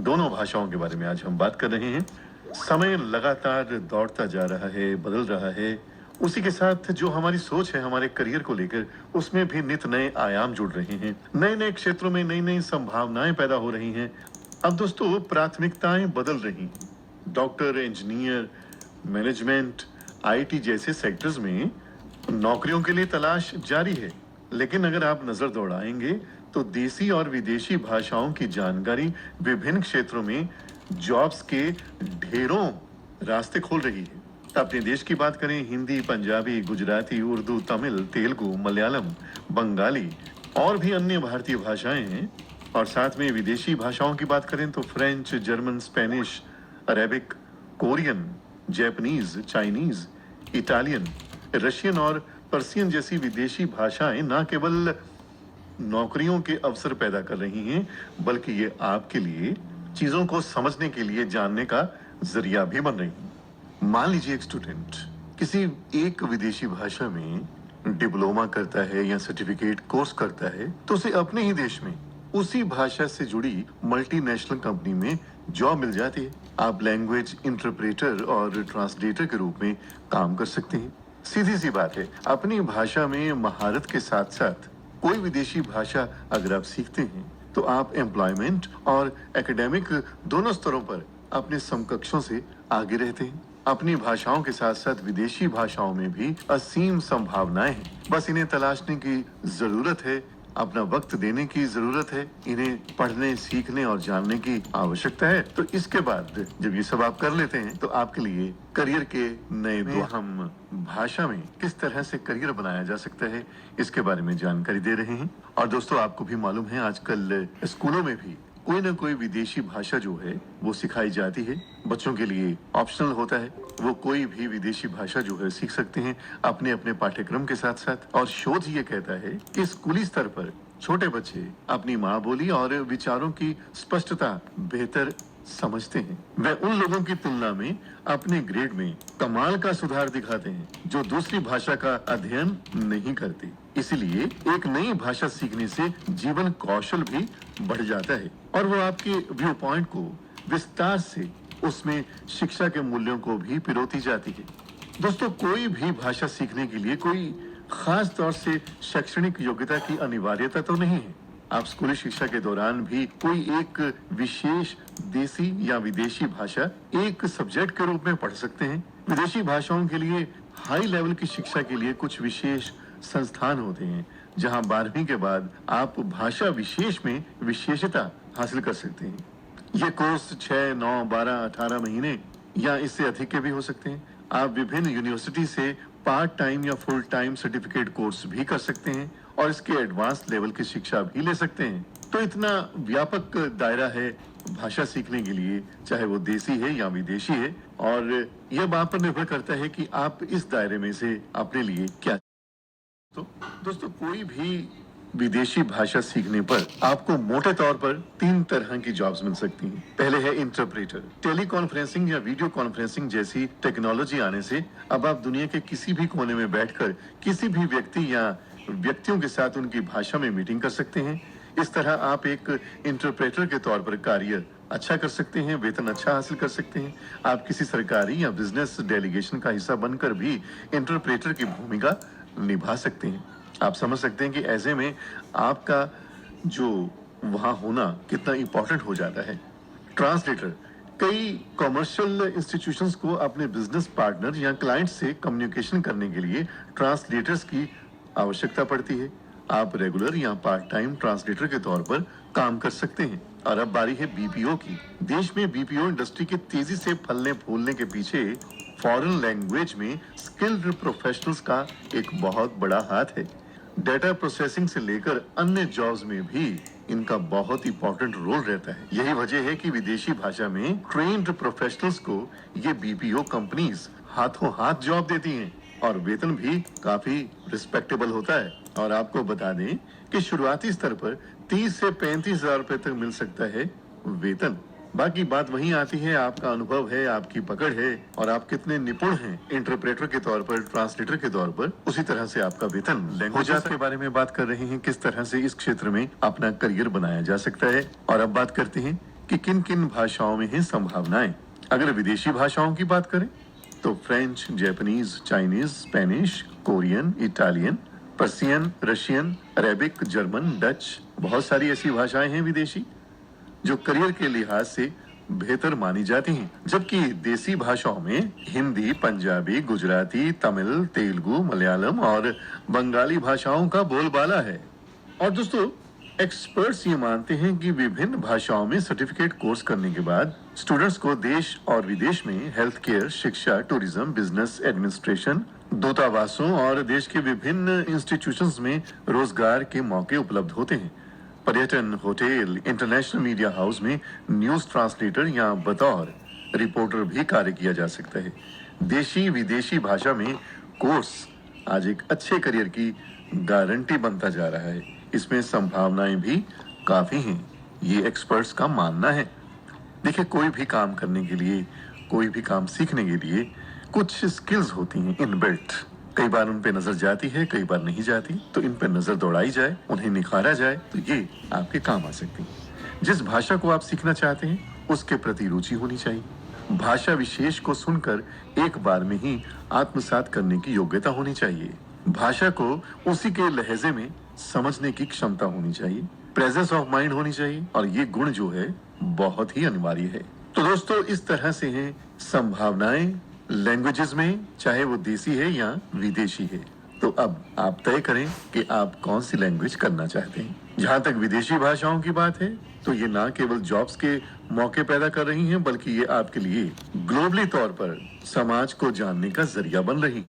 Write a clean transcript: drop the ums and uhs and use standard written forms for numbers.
दोनों भाषाओं के बारे में आज हम बात कर रहे हैं। समय लगातार दौड़ता जा रहा है, बदल रहा है। उसी के साथ जो हमारी सोच है हमारे करियर को लेकर, उसमें भी नित नए आयाम जुड़ रहे हैं। नए-नए क्षेत्रों में नई-नई संभावनाएं पैदा हो रही हैं। अब दोस्तों प्राथमिकताएं बदल रही हैं। डॉक्टर, इंजीनियर, मैनेजमेंट, आईटी जैसे सेक्टर्स में नौकरियों के लिए तलाश जारी है। लेकिन अगर आप नजर दौड़ाएंगे तो देसी और विदेशी भाषाओं की जानकारी विभिन्न क्षेत्रों में जॉब्स के ढेरों रास्ते खोल रही है। अपने देश की बात करें, हिंदी, पंजाबी, गुजराती, उर्दू, तमिल, तेलुगु, मलयालम, बंगाली और भी अन्य भारतीय भाषाएं हैं। और साथ में विदेशी भाषाओं की बात करें तो French, German, Spanish, Arabic, Korean, Japanese, Chinese, Italian, Russian और पर्सियन जैसी विदेशी भाषाएं न केवल नौकरियों के अवसर पैदा कर रही हैं, बल्कि ये आपके लिए चीजों को समझने के लिए जानने का जरिया भी बन रही हैं। मान लीजिए एक स्टूडेंट किसी एक विदेशी भाषा में डिप्लोमा करता है या सर्टिफिकेट कोर्स करता है, तो उसे अपने ही देश में उसी भाषा से जुड़ी मल्टीनेशनल कंपनी में जॉब मिल जाती है। आप लैंग्वेज इंटरप्रेटर और ट्रांसलेटर के रूप में काम कर सकते हैं। सीधी सी बात है, अपनी भाषा में महारत के साथ साथ कोई विदेशी भाषा अगर आप सीखते हैं तो आप एम्प्लॉयमेंट और एकेडमिक दोनों स्तरों पर अपने समकक्षों से आगे रहते हैं। अपनी भाषाओं के साथ साथ विदेशी भाषाओं में भी असीम संभावनाएं हैं। बस इन्हें तलाशने की जरूरत है, अपना वक्त देने की जरूरत है, इन्हें पढ़ने, सीखने और जानने की आवश्यकता है। तो इसके बाद जब ये सब आप कर लेते हैं तो आपके लिए करियर के नए द्वार हम भाषा में किस तरह से करियर बनाया जा सकता है, इसके बारे में जानकारी दे रहे हैं। और दोस्तों आपको भी मालूम है, आजकल स्कूलों में भी कोई ना कोई विदेशी भाषा जो है वो सिखाई जाती है। बच्चों के लिए ऑप्शनल होता है, वो कोई भी विदेशी भाषा जो है सीख सकते हैं अपने अपने पाठ्यक्रम के साथ साथ। और शोध ये कहता है कि स्कूली स्तर पर छोटे बच्चे अपनी माँ बोली और विचारों की स्पष्टता बेहतर समझते हैं। वे उन लोगों की तुलना में अपने ग्रेड में कमाल का सुधार दिखाते हैं जो दूसरी भाषा का अध्ययन नहीं करते। इसलिए एक नई भाषा सीखने से जीवन कौशल भी बढ़ जाता है और वो आपके व्यू पॉइंट को विस्तार से, उसमें शिक्षा के मूल्यों को भी पिरोती जाती है। दोस्तों कोई भी भाषा सीखने के लिए कोई खास तौर से शैक्षणिक योग्यता की अनिवार्यता तो नहीं है। आप स्कूली शिक्षा के दौरान भी कोई एक विशेष देसी या विदेशी भाषा एक सब्जेक्ट के रूप में पढ़ सकते हैं। विदेशी भाषाओं के लिए हाई लेवल की शिक्षा के लिए कुछ विशेष संस्थान होते हैं जहां 12वीं के बाद आप भाषा विशेष में विशेषता हासिल कर सकते हैं। ये कोर्स 6, 9, 12, 18 महीने या इससे अधिक के भी हो सकते हैं। आप विभिन्न यूनिवर्सिटी से पार्ट टाइम या फुल टाइम सर्टिफिकेट कोर्स भी कर सकते हैं और इसके एडवांस लेवल की शिक्षा भी ले सकते हैं। तो इतना व्यापक दायरा है भाषा सीखने के लिए, चाहे वो देसी है या विदेशी है। और यह बात पर निर्भर करता है कि आप इस दायरे में से अपने लिए क्या। तो दोस्तों कोई भी विदेशी भाषा सीखने पर आपको मोटे तौर पर 3 तरह की जॉब्स मिल सकती हैं। पहले है इंटरप्रेटर। टेली कॉन्फ्रेंसिंग या वीडियो कॉन्फ्रेंसिंग जैसी टेक्नोलॉजी आने से अब आप दुनिया के किसी भी कोने में बैठकर किसी भी व्यक्ति या व्यक्तियों के साथ उनकी भाषा में मीटिंग कर सकते हैं। इस तरह आप एक इंटरप्रेटर के तौर पर कार्य अच्छा कर सकते हैं, वेतन अच्छा हासिल कर सकते हैं। आप किसी सरकारी या बिजनेस डेलीगेशन का हिस्सा बनकर भी इंटरप्रेटर की भूमिका निभा सकते हैं। आप समझ सकते हैं कि ऐसे में आपका जो वहां होना कितना इंपॉर्टेंट हो जाता है। ट्रांसलेटर। कई कमर्शियल इंस्टीट्यूशंस को अपने बिजनेस पार्टनर या क्लाइंट से कम्युनिकेशन करने के लिए ट्रांसलेटर्स की आवश्यकता पड़ती है। आप रेगुलर या पार्ट टाइम ट्रांसलेटर के तौर पर काम कर सकते हैं। और अब बारी है बीपीओ की। देश में बीपीओ इंडस्ट्री के तेजी से फलने फूलने के पीछे फॉरेन लैंग्वेज में स्किल्ड प्रोफेशनल्स का एक बहुत बड़ा हाथ है। डेटा प्रोसेसिंग से लेकर अन्य जॉब्स में भी इनका बहुत इंपॉर्टेंट रोल रहता है। यही वजह है कि विदेशी भाषा में ट्रेन्ड प्रोफेशनल्स को ये बीपीओ कंपनीज हाथों हाथ जॉब देती हैं और वेतन भी काफी रिस्पेक्टेबल होता है। और आपको बता दें कि शुरुआती स्तर पर 30 से 35 हजार रुपए तक मिल सकता है वेतन। बाकी बात वहीं आती है, आपका अनुभव है, आपकी पकड़ है और आप कितने निपुण हैं इंटरप्रेटर के तौर पर, ट्रांसलेटर के तौर पर, उसी तरह से आपका वेतन। लैंग्वेज के बारे में बात कर रहे हैं, किस तरह से इस क्षेत्र में अपना करियर बनाया जा सकता है। और अब बात करते हैं कि किन किन भाषाओं में हैं संभावनाएं। अगर विदेशी भाषाओं की बात करें तो French, Japanese, Chinese, Spanish, Korean, Italian, Persian, Russian, Arabic, German, Dutch, बहुत सारी ऐसी भाषाएं हैं विदेशी जो करियर के लिहाज से बेहतर मानी जाती हैं। जबकि देसी भाषाओं में हिंदी, पंजाबी, गुजराती, तमिल, तेलुगु, मलयालम और बंगाली भाषाओं का बोलबाला है। और दोस्तों, एक्सपर्ट्स ये मानते हैं कि विभिन्न भाषाओं में सर्टिफिकेट कोर्स करने के बाद स्टूडेंट्स को देश और विदेश में हेल्थ केयर, शिक्षा, टूरिज्म, बिजनेस एडमिनिस्ट्रेशन, दूतावासों और देश के विभिन्न इंस्टीट्यूशंस में रोजगार के मौके उपलब्ध होते हैं। पर्यटन, होटल, इंटरनेशनल मीडिया हाउस में न्यूज ट्रांसलेटर या बतौर रिपोर्टर भी कार्य किया जा सकता है। देशी विदेशी भाषा में कोर्स आज एक अच्छे करियर की गारंटी बनता जा रहा है। इसमें संभावनाएं भी काफी हैं, ये एक्सपर्ट्स का मानना है। देखिए, कोई भी काम करने के लिए, कोई भी काम सीखने के लिए कुछ स्किल्स होती हैं इनबिल्ट। कई बार उन पे नजर जाती है, कई बार नहीं जाती, तो इन पे नजर दौड़ाई जाए, उन्हें निखारा जाए तो ये आपके काम आ सकती है। जिस भाषा को आप सीखना चाहते हैं उसके प्रति रुचि होनी चाहिए। भाषा विशेष को सुनकर एक बार में ही आत्मसात करने की योग्यता होनी चाहिए। भाषा को उसी के लहजे में समझने की क्षमता होनी चाहिए। प्रेजेंस ऑफ माइंड होनी चाहिए और ये गुण जो है बहुत ही अनिवार्य है। तो दोस्तों, इस तरह से हैं संभावनाएं लैंग्वेजेस में, चाहे वो देसी है या विदेशी है। तो अब आप तय करें कि आप कौन सी लैंग्वेज करना चाहते हैं। जहां तक विदेशी भाषाओं की बात है तो ये ना केवल जॉब्स के मौके पैदा कर रही हैं, बल्कि ये आपके लिए ग्लोबली तौर पर समाज को जानने का जरिया बन रही